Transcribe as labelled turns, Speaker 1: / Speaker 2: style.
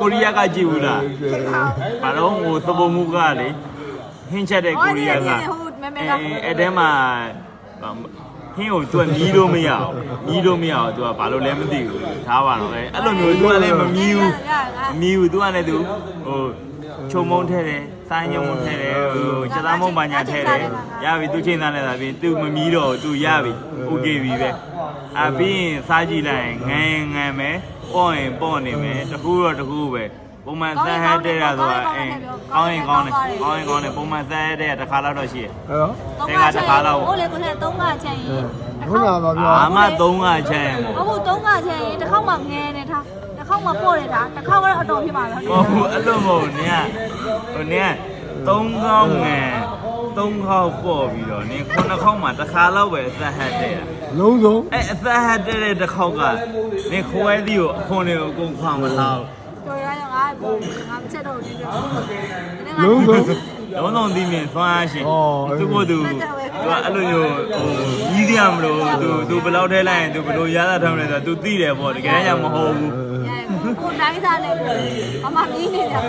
Speaker 1: ကိုရီးယားကကြည့်ဘူးလားဘာလို့ဟိုသဘုံမှုကလေဟင်းချက်တဲ့ကိုရီးယားကအဲ့တဲမှာဟင်းကိုသူကမြည်လို့မရအောင်မြည်လို့မရအောင်သူကဘာလို့လဲမသိဘူးထားပါတော့အဲ့လိုမျိုးသူကလည်းမမြည်ဘူးသူကလည်းသူဟိုချုံမုံထဲတယ်စိုင်းညုံမုံထဲတယ်ဟိုစသားမုံပါညာထဲတယ်ရပြီသူချိန်သားနဲ့သာပြီးသူမမြည်တော့သူရပြီโอเคပြီပဲပြီးရင်စားကြည့်လိုက်ငန်းငန်းပဲပေါ့ရင်ပေါ့နေမယ်တခုတော့တခုပဲပုံမှန်ဆက်ဟက်တဲ့ရဆိုတာကောင်းရင်ကောင်းတယ်ပုံမှန်ဆက်ဟက်တဲ့တစ်ခါလောက်တော့ရှိတယ်ဆယ်ကတစ်ခါလောက်
Speaker 2: ဟုတ်လေကိုယ်က3ခါချက်ရင်
Speaker 3: ဟုတ်လားပါဗျာ
Speaker 1: အာမ3ခါချက်ရင်
Speaker 2: ဟုတ်3ခါချက်ရင်တစ်ခေါက်မှငဲနေထားတစ်ခေါက်မှပို့နေတာတစ်ခေါက်ကတော့အတော်ဖြစ်ပါလား
Speaker 1: ဟုတ်အဲ့လိုမဟုတ်နင်က3ခေါက်ငယ်3ခေါက်ပေါ့ပြီးတော့နင်9ခေါက်မှတစ်ခါလောက်ပဲဆက်ဟက်တဲ့
Speaker 3: လုံးစုံ
Speaker 1: အဲ့အဆက်ဟက်တဲ့တစ်ခေါက်ကနင်ခွဲသီးကိုအခွန်တွေကိုအကုန်ခွာမလား
Speaker 2: တော်ရရငါချက်တော့ဒီ
Speaker 3: လုံးစုံ
Speaker 1: လုံးလုံးသိမြင်သွားရှင်သူ့ကိုသူအဲ့လိုမျိုးဟိုကြီးစရာမလို့သူဘယ်လောက်ထဲလိုက်ရင်သူဘယ်လိုရတာထားမလဲဆိုတော့သူသိတယ်ပေါ့တကယ်တမ်းကျမဟုတ်ဘူး
Speaker 2: ကိုတိုင်းစားနေမမပြီးနေတယ်